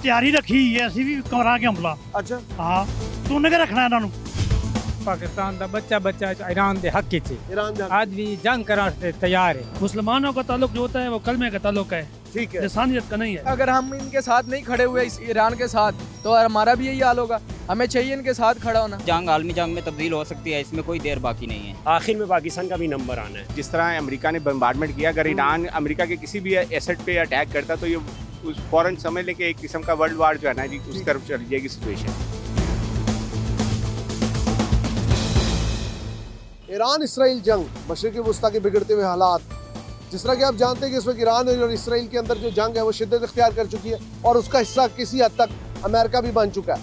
तैयारी रखी है ਅਸੀਂ ਵੀ ਕਰਾਂਗੇ ਹਮਲਾ। अच्छा ਹਾਂ ਤੂੰ ਕਿਹ ਰੱਖਣਾ ਇਹਨਾਂ ਨੂੰ। पाकिस्तान का बच्चा बच्चा ईरान के हक च ईरान जा आज भी जंग कराने तैयार है। मुसलमानों का ताल्लुक जो होता है वो कलमे का ताल्लुक है, ठीक है। इंसानियत का नहीं है। अगर हम इनके साथ नहीं खड़े हुए इस ईरान के साथ तो हमारा भी यही हाल होगा। हमें चाहिए इनके साथ खड़ा होना। जंग आलमी जंग में तब्दील हो सकती है, इसमें कोई देर बाकी नहीं है। आखिर में पाकिस्तान का भी नंबर आना है। जिस तरह अमेरिका ने बम्बार्डमेंट किया, अगर ईरान अमेरिका के किसी भी एसेट पे अटैक करता तो ये उस फौरन समझ लें कि एक किस्म का वर्ल्ड वार जो है ना जी उस तरफ चली जाएगी सिचुएशन। ईरान इसराइल जंग, मशरिक़ वस्ता के बिगड़ते हुए हालात। जिस तरह कि आप जानते हैं कि इस वक्त ईरान और इसराइल के अंदर जो जंग है वो शिद्दत इख्तियार कर चुकी है और उसका हिस्सा किसी हद तक अमेरिका भी बन चुका है।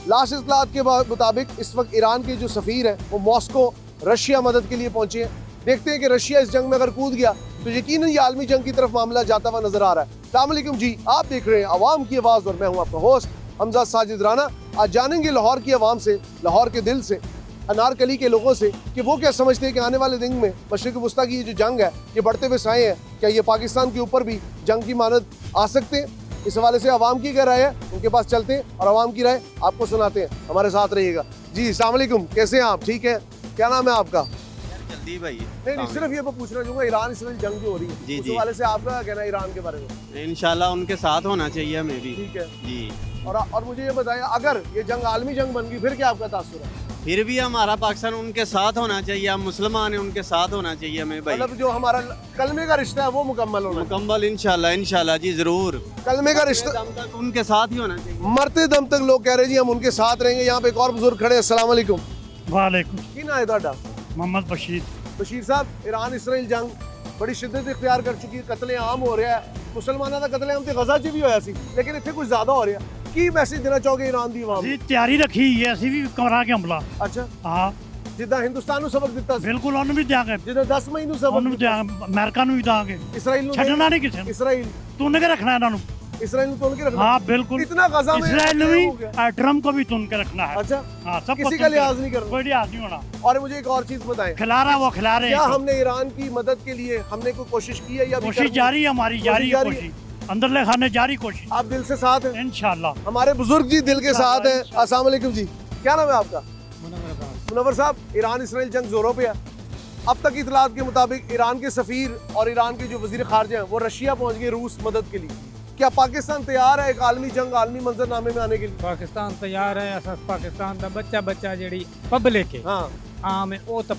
लास्ट इत्तलात के मुताबिक इस वक्त ईरान के जो सफ़ीर हैं वो मॉस्को रशिया मदद के लिए पहुंचे हैं। देखते हैं कि रशिया इस जंग में अगर कूद गया तो यकीनन ये आलमी जंग की तरफ मामला जाता हुआ नजर आ रहा है। अस्सलाम वालेकुम जी, आप देख रहे हैं आवाम की आवाज़ और मैं हूँ आपका होस्ट हमजा साजिद राना। आज जानेंगे लाहौर की आवाम से, लाहौर के दिल से, अनारकली के लोगों से कि वो क्या समझते हैं कि आने वाले दिन में मशरिक़ वस्ता की ये जो जंग है ये बढ़ते हुए साए हैं, क्या ये पाकिस्तान के ऊपर भी जंग की मानद आ सकते हैं। इस हवाले से आवाम की क्या राय है उनके पास चलते हैं और आवाम की राय आपको सुनाते हैं। हमारे साथ रहिएगा जी। अस्सलाम वालेकुम, कैसे हैं आप? ठीक है, क्या नाम है आपका? जल्दी भाई नहीं, सिर्फ ये पूछना चाहूँगा, ईरान इसराइल जंग जो हो रही है जी, उस जी। हवाले से आपका कहना है ईरान के बारे में? इंशाल्लाह उनके साथ होना चाहिए हमें भी। ठीक है जी। और मुझे ये बताएं, अगर ये जंग आलमी जंग बन गई फिर क्या आपका तासुर है? फिर भी हमारा पाकिस्तान उनके साथ होना चाहिए, हम मुसलमान हैं, उनके साथ होना चाहिए हमें भाई। मतलब जो हमारा कलमे का रिश्ता है वो मुकम्मल होना चाहिए। मुकम्मल इंशाल्लाह इंशाल्लाह जी जरूर। कलमे का रिश्ता दम तक उनके साथ ही होना चाहिए। मरते दम तक लोग कह रहे हैं जी हम उनके साथ रहेंगे। यहाँ पे एक और बुजुर्ग खड़े हैं। अस्सलाम वालेकुम। वालेकुम की ना है ਤੁਹਾਡਾ? मोहम्मद बशीर। बशीर साहब, ईरान इसराइल जंग बड़ी शिद्दत इख्तियार कर चुकी है, कत्लेआम हो रहा है। मुसलमानों का कत्लेआम तो गजा च भी होया सी, लेकिन इत्थे कुछ ज्यादा हो रहा है। की मैसेज देना चाहोगे ईरान दी आवाम? ਅਸੀਂ ਤਿਆਰੀ ਰੱਖੀ ਹੈ ਅਸੀਂ ਵੀ ਕਰਾਂਗੇ ਹਮਲਾ। अच्छा, ਹਾਂ जिद्दां हिंदुस्तान ਨੂੰ सबक ਦਿੱਤਾ ਸੀ, ਬਿਲਕੁਲ ਉਹਨੂੰ ਵੀ ਦਿਆਂਗੇ, जिद्दां 10 मई ਨੂੰ ਉਹਨੂੰ ਵੀ सबक ਦਿਆਂਗੇ, ਅਮਰੀਕਾ ਨੂੰ ਵੀ ਦਾਂਗੇ, इसराइल ਨੂੰ ਛੱਡਣਾ ਨਹੀਂ ਕਿਸੇ ਨੂੰ। इसराइल ਤੂੰ ਕਿਹ ਰੱਖਣਾ ਇਹਨਾਂ ਨੂੰ। इसराइल ਨੂੰ तोड़ के रखना। हाँ बिल्कुल, इतना गजा में इसराइल हो भी गया। और ट्रम्प को भी तुन के रखना है। अच्छा, हाँ, सब किसी का लिहाज नहीं करना, कोई लिहाज नहीं होना। और मुझे एक और चीज बताएं, खिला रहा है वो खिला रहे क्या हैं। हमने ईरान की मदद के लिए हमने कोई कोशिश की है या अभी कोशिश करनी? जारी है हमारी, जारी है जारी है। कोशिश, अंदर ले खाने जारी कोशिश आप दिल से साथ हैं? इंशाल्लाह। हमारे बुजुर्ग जी दिल के साथ हैं। अस्सलाम वालेकुम जी, क्या नाम है आपका? मुनव्वर साहब, ईरान इसराइल जंग जोरों पे है। अब तक इतलात के मुताबिक ईरान के सफ़ीर और ईरान के जो वज़ीर ख़ारजा हैं वो रशिया पहुंच गए रूस मदद के लिए। क्या पाकिस्तान तैयार है एक आलमी जंग, आलमी मंजरनामे में आने के लिए? पाकिस्तान तैयार है। अस पाकिस्तान का बच्चा बच्चा जी पब्लिक है हाँ, आम है वो तो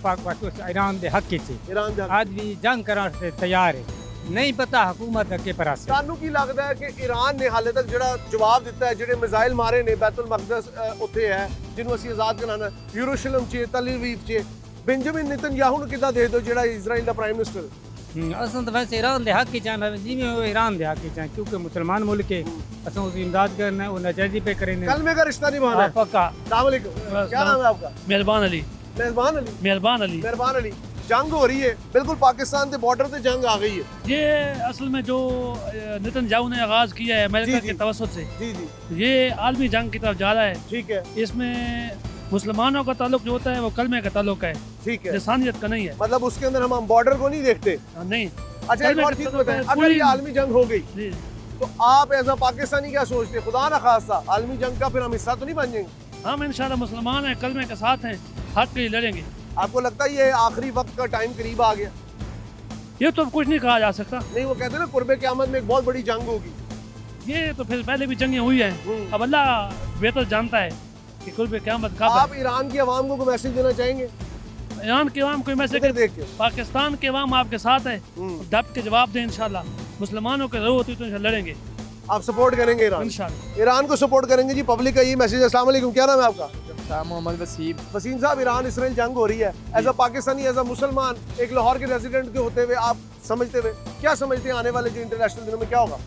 ईरान के हक च ईरान जंग। आज भी जंग कराने तैयार है। नहीं पता हुकूमत अगे पर ਤੁਹਾਨੂੰ ਕੀ ਲੱਗਦਾ ਹੈ ਕਿ ईरान ने हाले तक ਜਿਹੜਾ ਜਵਾਬ ਦਿੱਤਾ ਹੈ, ਜਿਹੜੇ ਮਿਜ਼ਾਈਲ ਮਾਰੇ ਨੇ बैतुल मक़दस ਉੱਥੇ ਹੈ ਜਿਹਨੂੰ ਅਸੀਂ ਆਜ਼ਾਦ ਕਰਾਉਣਾ, ਯਰੂਸ਼ਲਮ 'ਚ, तल अवीव 'ਚ, बेंजामिन नेतन्याहू ਨੂੰ ਕਿੱਦਾਂ ਦੇ ਦਿਓ ਜਿਹੜਾ ਇਜ਼ਰਾਈਲ ਦਾ प्राइम मिनिस्टर? असन तो वैसे ईरान के हक च जिम्मे वो ईरान के हक च क्योंकि मुसलमान मुल्क है। असं उसकी इमदाद करना है, वो नाजायजी पे करेंगे। कलमे का रिश्ता निभाना है। पक्का। अस्सलाम वालेकुम, क्या नाम है आपका? मेहरबान अली। मेहरबान अली। मेहरबान अली। मेहरबान अली, जंग हो रही है, बिल्कुल पाकिस्तान के बॉर्डर पे जंग आ गई है। ये असल में जो नेतन्याहू ने आगाज किया है अमेरिका जी, के तवसत से, जी जी, ये आलमी जंग की तरफ जा रहा है। ठीक है, इसमें मुसलमानों का ताल्लुक जो होता है वो कलमे का ताल्लुक है, ठीक है। इंसानियत का नहीं है। मतलब उसके अंदर हम बॉर्डर को नहीं देखते। नहीं। अच्छा, एक कलमे और का चीज ताल्लुक बताएं, है, अगर पूरी- ये आलमी जंग हो गई जी, तो आप एज अ पाकिस्तानी क्या सोचते हैं? खुदा ना खास्ता आलमी जंग का फिर हम हिस्सा तो नहीं बन जाएंगे? हम इंशाल्लाह मुसलमान हैं, कलमे के साथ हैं, हक के लिए लड़ेंगे। आपको लगता है ये आखिरी वक्त का टाइम करीब आ गया? ये तो कुछ नहीं कहा जा सकता। नहीं, वो कहते हैं ना कुर्बे क़यामत में एक बहुत बड़ी जंग होगी। ये तो फिर पहले भी जंगें हुई हैं, अब अल्लाह बेहतर जानता है कि कुल पे क़यामत कब है। आप ईरान की आवाम को कोई मैसेज देना चाहेंगे? ईरान के अवाम को मैसेज इधर देख के। पाकिस्तान के अवाम आपके साथ है, दब के जवाब दें इंशाल्लाह। मुसलमानों की जरूरत हुई तो इंशाल्लाह लड़ेंगे आप सपोर्ट करेंगे ईरान? इंशाल्लाह। ईरान को सपोर्ट करेंगे जी, पब्लिक का ये मैसेज है। अस्सलाम वालेकुम, क्या नाम है आपका? मोहम्मद वसीम। वसीम साहब, ईरान इसराइल जंग हो रही है, as a Pakistani, as a Musalman, एक लाहौर के रेजिडेंट के होते हुए आप समझते हुए क्या समझते हैं आने वाले जो इंटरनेशनल दिनों में क्या होगा?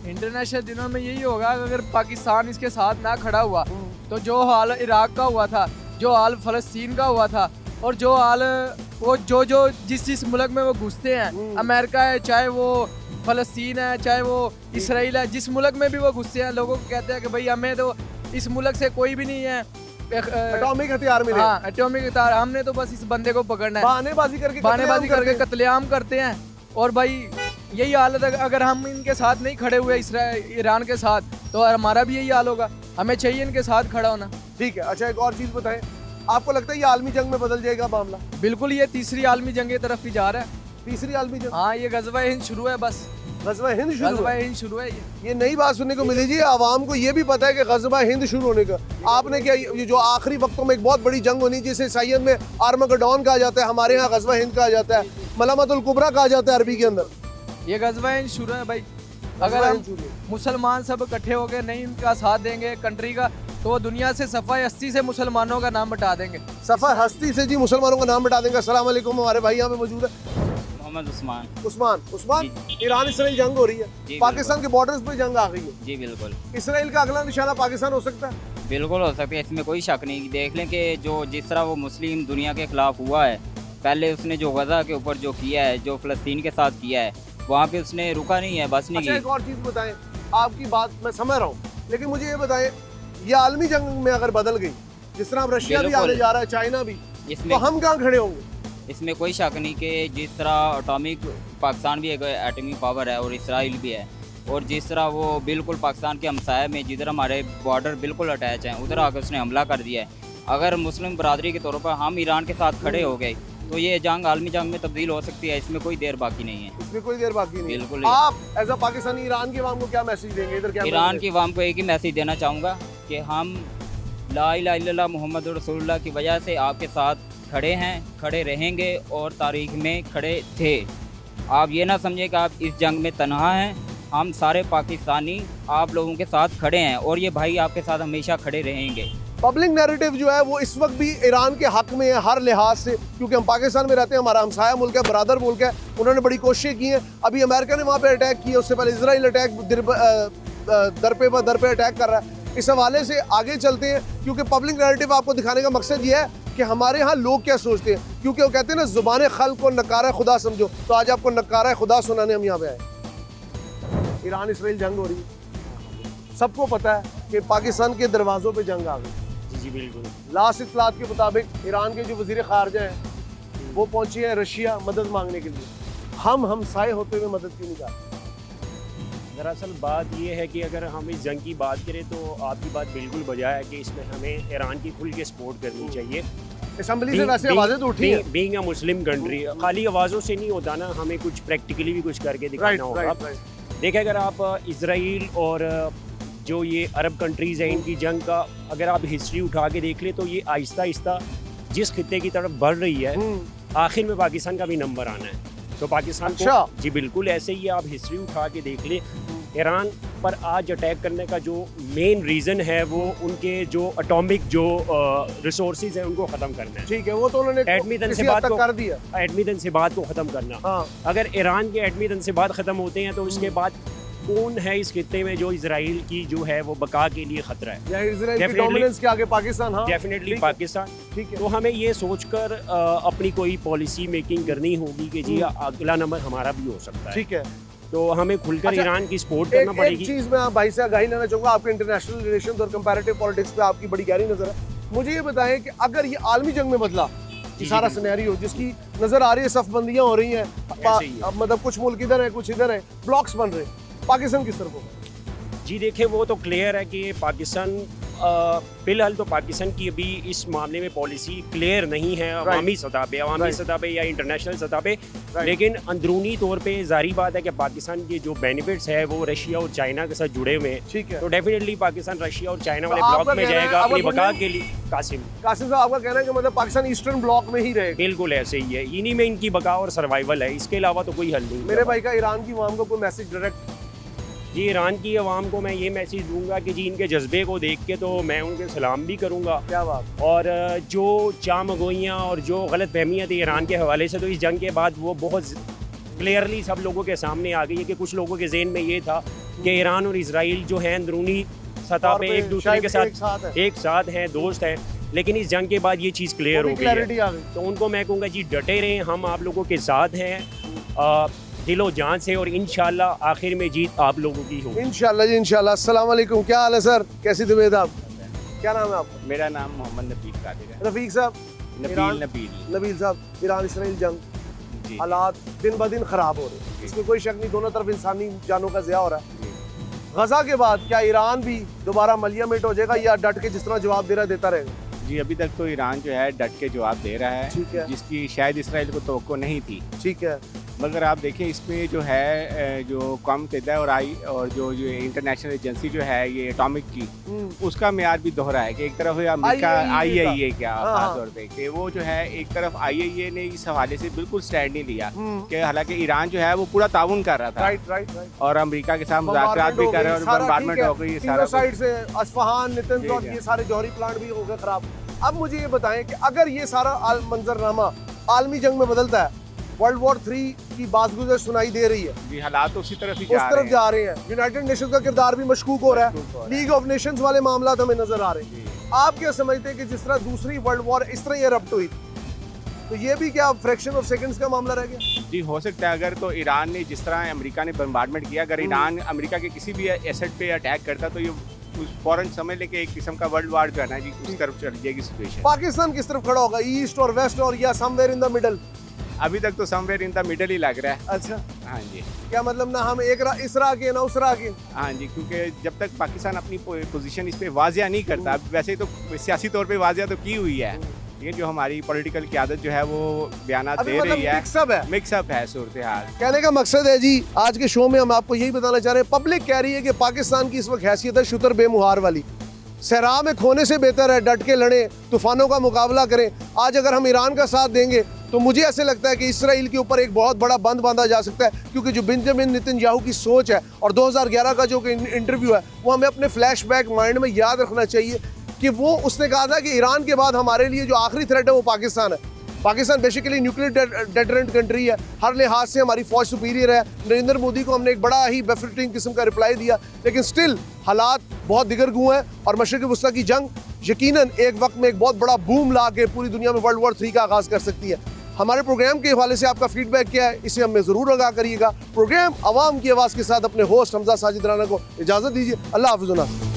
इंटरनेशनल दिनों में यही होगा कि अगर पाकिस्तान इसके साथ ना खड़ा हुआ तो जो हाल इराक का हुआ था, जो हाल फ़लस्तीन का हुआ था, और जो हाल वो जो जिस मुल्क में वो घुसते हैं, अमेरिका है, चाहे वो फ़लस्तीन है, चाहे वो इसराइल है, जिस मुल्क में भी वो घुसते हैं, लोगों को कहते हैं कि भाई हमें तो इस मुल्क से कोई भी नहीं है, एटॉमिक हथियार मिले। हाँ, एटॉमिक हथियार, हमने तो बस इस बंदे को पकड़ना है। बहानेबाजी करके कत्लेआम करते हैं। और भाई यही हालत है, अगर हम इनके साथ नहीं खड़े हुए ईरान के साथ तो हमारा भी यही हाल होगा। हमें चाहिए इनके साथ खड़ा होना। ठीक है, अच्छा एक और चीज़ बताएं, आपको लगता है ये आलमी जंग में बदल जाएगा मामला? बिल्कुल, ये तीसरी आलमी जंग की तरफ ही जा रहा है। तीसरी आलमी जंग? हाँ, ये गज़वा हिंद शुरू है, बस गज़वा हिंद शुरू है। ये नई बात सुनने को मिली जी। आवाम को ये भी पता है कि गज़वा हिंद शुरू होने का, आपने क्या ये जो आखिरी वक्तों में एक बहुत बड़ी जंग होनी जिसे सैयद में आर्मगेडोन कहा जाता है, हमारे यहाँ गज़वा हिंद कहा जाता है, मलामतुल कुबरा कहा जाता है अरबी के अंदर। ये गज़वा हिंद शुरू है भाई। अगर हम मुसलमान सब इकट्ठे होकर नहीं इनका साथ देंगे कंट्री का, तो वो दुनिया से सफ़ाई हस्ती से मुसलमानों का नाम बता देंगे। सफ़ाई हस्ती से जी मुसलमानों का नाम बता देंगे। अस्सलाम वालेकुम, हमारे भाई यहाँ पे मौजूद है मोहम्मद उस्मान। उस्मान, ईरान इसराइल जंग हो रही है, पाकिस्तान के बॉर्डर्स पे जंग आ गई है। जी बिल्कुल। इसराइल का अगला निशाना पाकिस्तान हो सकता है? बिल्कुल हो सकता है, इसमें कोई शक नहीं। देख लें कि जो जिस तरह वो मुस्लिम दुनिया के खिलाफ हुआ है, पहले उसने जो गज़ा के ऊपर जो किया है, जो फ़लस्तीन के साथ किया है, वहाँ पे उसने रुका नहीं है, बस नहीं की। एक और चीज़ बताएं, आपकी बात मैं समझ रहा हूँ, लेकिन मुझे ये बताएं, ये आलमी जंग में अगर बदल गई, जिस तरह रशिया भी आगे जा रहा है, चाइना भी, तो हम कहाँ खड़े होंगे? इसमें कोई शक नहीं कि जिस तरह एटॉमिक पाकिस्तान भी एक एटॉमिक पावर है और इसराइल भी है, और जिस तरह वो बिल्कुल पाकिस्तान के हमसाया में जिधर हमारे बॉर्डर बिल्कुल अटैच हैं, उधर आकर उसने हमला कर दिया है। अगर मुस्लिम बरादरी के तौर पर हम ईरान के साथ खड़े हो गए तो ये जंग आलमी जंग में तब्दील हो सकती है, इसमें कोई देर बाकी नहीं है। इसमें कोई देर बाकी नहीं। बिल्कुल। आप एज अ पाकिस्तानी ईरान की अवाम को क्या मैसेज देंगे? इधर क्या ईरान की अवाम को एक ही मैसेज देना चाहूँगा कि हम ला इलाहा इल्लल्लाह मुहम्मद रसूलुल्लाह की वजह से आपके साथ खड़े हैं, खड़े रहेंगे और तारीख में खड़े थे। आप ये ना समझें कि आप इस जंग में तन्हा हैं, हम सारे पाकिस्तानी आप लोगों के साथ खड़े हैं और ये भाई आपके साथ हमेशा खड़े रहेंगे। पब्लिक नैरेटिव जो है वो इस वक्त भी ईरान के हक में है हर लिहाज से, क्योंकि हम पाकिस्तान में रहते हैं, हमारा हमसाया मुल्क है, बरादर मुल्क है, उन्होंने बड़ी कोशिशें की हैं। अभी अमेरिका ने वहाँ पे अटैक किया, उससे पहले इजराइल अटैक दर पे अटैक कर रहा है। इस हवाले से आगे चलते हैं, क्योंकि पब्लिक नैरेटिव आपको दिखाने का मकसद ये है कि हमारे यहाँ लोग क्या सोचते हैं, क्योंकि वो कहते हैं ना ज़ुबान खल्क़ को नकारा खुदा समझो। तो आज आपको नकारा खुदा सुनाने हम यहाँ पे आए। ईरान इसराइल जंग हो रही है, सबको पता है कि पाकिस्तान के दरवाज़ों पे जंग आ गई। जी बिल्कुल। लास्ट इत्तलात के मुताबिक ईरान के जो वज़ीर ख़ारजा हैं वो पहुँचे हैं रशिया मदद मांगने के लिए। हम हमसाए होते हुए मदद क्यों नहीं कर रहे? दरअसल बात ये है कि अगर हम इस जंग की बात करें तो आपकी बात बिल्कुल बजाय है कि इसमें हमें ईरान की खुल के सपोर्ट करनी चाहिए। असम्बली से वैसे आवाज़ें तो उठी हैं। बीइंग अ मुस्लिम कंट्री खाली आवाज़ों से नहीं होता ना, हमें कुछ प्रैक्टिकली भी कुछ करके दिखाना होगा। देखिए, अगर आप इसराइल और जो ये अरब कंट्रीज़ हैं इनकी जंग का अगर आप हिस्ट्री उठा के देख ले तो ये आहिस्ता आहिस्ता जिस खित्ते की तरफ बढ़ रही है, आखिर में पाकिस्तान का भी नंबर आना है। तो पाकिस्तान को जी बिल्कुल ऐसे ही आप हिस्ट्री उठा के देख ले, ईरान पर आज अटैक करने का जो मेन रीज़न है वो उनके जो एटॉमिक जो रिसोर्सेज हैं उनको ख़त्म करना है। ठीक है, वो तो उन्होंने एटमी तनसीबात को कर दिया, एटमी तनसीबात को ख़त्म करना। हाँ। अगर ईरान के एटमी तनसीबात ख़त्म होते हैं तो उसके बाद कौन है इस खित्ते में जो इजराइल की जो है वो बका के लिए खतरा है? इजराइल की डोमिनेंस के आगे पाकिस्तान। हाँ, डेफिनेटली पाकिस्तान। ठीक है, तो हमें ये सोचकर अपनी कोई पॉलिसी मेकिंग करनी होगी कि जी अगला नंबर हमारा भी हो सकता है। ठीक है, तो हमें खुलकर ईरान की सपोर्ट करना पड़ेगी। एक चीज़ मैं आप भाई से आगाही लेना चाहूँगा, आपके इंटरनेशनल रिलेशंस और कंपैरेटिव पॉलिटिक्स पे आपकी बड़ी गहरी नज़र है। मुझे ये बताएं कि अगर ये आलमी जंग में बदला ये सारा सिनेरियो जिसकी नज़र आ रही है, सफ़बंदियाँ हो रही हैं, मतलब कुछ मुल्क इधर है कुछ इधर है, ब्लॉक्स बन रहे, पाकिस्तान किस तरफ होगा? जी देखिए, वो तो क्लियर है कि पाकिस्तान फिलहाल तो पाकिस्तान की अभी इस मामले में पॉलिसी क्लियर नहीं है अवामी सतह पे या इंटरनेशनल सतह पे, लेकिन अंदरूनी तौर पे जारी बात है कि पाकिस्तान के जो बेनिफिट्स है वो रशिया और चाइना के साथ जुड़े हुए हैं। ठीक है, तो डेफिनेटली पाकिस्तान रशिया और चाइना वाले ब्लॉक में जाएगा अपनी बका के लिए। कासिम साहब, आपका कहना है कि मतलब पाकिस्तान ईस्टर्न ब्लॉक में ही रहेगा? बिल्कुल ऐसे ही है, इन्हीं में इनकी बका और सर्वाइवल है, इसके अलावा तो कोई हल नहीं। मेरे भाई का ईरान की अवाम को कोई मैसेज डायरेक्ट? जी, ईरान की अवाम को मैं ये मैसेज दूंगा कि जी इनके जज्बे को देख के तो मैं उनके सलाम भी करूंगा। क्या बात। और जो चामगोइयाँ और जो गलत फहमियाँ थी ईरान के हवाले से, तो इस जंग के बाद वो बहुत क्लियरली सब लोगों के सामने आ गई है कि कुछ लोगों के जहन में ये था कि ईरान और इसराइल जो है अंदरूनी सतह पे एक दूसरे के साथ एक साथ हैं, दोस्त हैं, लेकिन इस जंग के बाद ये चीज़ क्लियर हो गई। तो उनको मैं कहूँगा जी डटे रहें, हम आप लोगों के साथ हैं दिलो जान से, और इंशाल्लाह आखिर में जीत आप लोगों की होगी। इंशाल्लाह जी, इंशाल्लाह। अस्सलाम वालेकुम, क्या हाल है सर, कैसी तबीयत आप? क्या नाम है आपका? मेरा नाम मोहम्मद नबील कादिर है। रफीक साहब? नबील नबील साहब, ईरान इसराइल जंग जी। हालात दिन ब दिन खराब हो रहे हैं, इसमें कोई शक नहीं, दोनों तरफ इंसानी जानों का ज़िया हो रहा है। गजा के बाद क्या ईरान भी दोबारा मलियामेट हो जाएगा या डट के जिस तरह जवाब दे रहा है देता रहेगा? जी अभी तक तो ईरान जो है डट के जवाब दे रहा है, ठीक है। जिसकी शायद इसराइल को तवक्को नहीं थी। ठीक है। मगर आप देखें इसमें जो है जो कौम मुत्तहिदा और जो इंटरनेशनल एजेंसी जो है ये एटॉमिक की, उसका मेयार भी दोहरा है कि एक तरफ अमेरिका IAEA क्या खास तौर पे कि वो जो है एक तरफ IAEA ने इस हवाले से बिल्कुल स्टैंड नहीं लिया कि हालांकि ईरान जो है वो पूरा ताउन कर रहा था, राइट और अमेरिका के साथ मुज़ाकरात भी कर रहा है और बम्बार्डमेंट हो गई सारा साइड से, अस्फहान, नातंज और ये सारे जौहरी प्लांट भी हो गए खराब। अब मुझे ये बताएं कि अगर ये सारा मंजरनामा आलमी जंग में बदलता है, वर्ल्ड वॉर 3 की बाज़गुज़र सुनाई दे रही है, जी हालात तो उसी तरफ ही जा रहे हैं, यूनाइटेड नेशंस का किरदार भी मशकूक हो रहा है, लीग ऑफ नेशंस वाले मामला हमें नजर आ रहे हैं। आप क्या समझते हैं कि जिस तरह दूसरी वर्ल्ड वॉर इस तरह एरप्ट हुई, तो ये भी क्या फ्रैक्शन ऑफ सेकंड्स का मामला रह गया? जी हो सकता है, अगर तो ईरान ने जिस तरह अमेरिका ने बम्बार्डमेंट किया, अगर ईरान अमेरिका के किसी भी एसेट पे अटैक करता तो ये फौरन समझ ले कि एक किस्म का वर्ल्ड वार जो है ना जी उस तरफ चल जाएगी सिचुएशन। पाकिस्तान किस तरफ खड़ा होगा, ईस्ट और वेस्ट और या समवेयर इन द मिडल? अभी तक तो समवेयर इन द मिडल ही लग रहा है। अच्छा, हाँ जी। क्या मतलब ना हम इस राह के ना उस राह के? हाँ जी, क्योंकि जब तक पाकिस्तान अपनी पोजीशन इस पे वाजिया नहीं करता, वैसे तो सियासी तौर पे वाजिया तो की हुई है, लेकिन जो हमारी पॉलिटिकल क़यादत जो है वो बयानात दे रही है, मिक्सअप है सूरत हाल। कहने का मकसद है जी, आज के शो में हम आपको यही बताना चाह रहे हैं, पब्लिक कह रही है कि पाकिस्तान की इस वक्त हैसियत है शुतर बेमुहार वाली, सहरा में खोने से बेहतर है डट के लड़ें, तूफानों का मुकाबला करें। आज अगर हम ईरान का साथ देंगे तो मुझे ऐसे लगता है कि इसराइल के ऊपर एक बहुत बड़ा बंद बांधा जा सकता है, क्योंकि जो बेंजामिन नेतन्याहू की सोच है और 2011 का जो इंटरव्यू है वो हमें अपने फ्लैशबैक माइंड में याद रखना चाहिए कि वो उसने कहा था कि ईरान के बाद हमारे लिए जो आखिरी थ्रेट है वो पाकिस्तान है। Pakistan basically nuclear deterrent country है, हर लिहाज से हमारी फौज सुपीरियर है। नरेंद्र मोदी को हमने एक बड़ा ही बेफिटिंग किस्म का रिप्लाई दिया, लेकिन स्टिल हालात बहुत दिगरगू हैं और मशरिक़ वस्ता की जंग यकीनन एक वक्त में एक बहुत बड़ा बूम ला के पूरी दुनिया में वर्ल्ड वॉर 3 का आगाज़ कर सकती है। हमारे प्रोग्राम के हवाले से आपका फीडबैक क्या है, इसे हमें ज़रूर आगाह करिएगा। प्रोग्राम आवाम की आवाज़ के साथ अपने होस्ट हमजा साजिद राना को इजाज़त दीजिए। अल्लाह हाफ़िज़।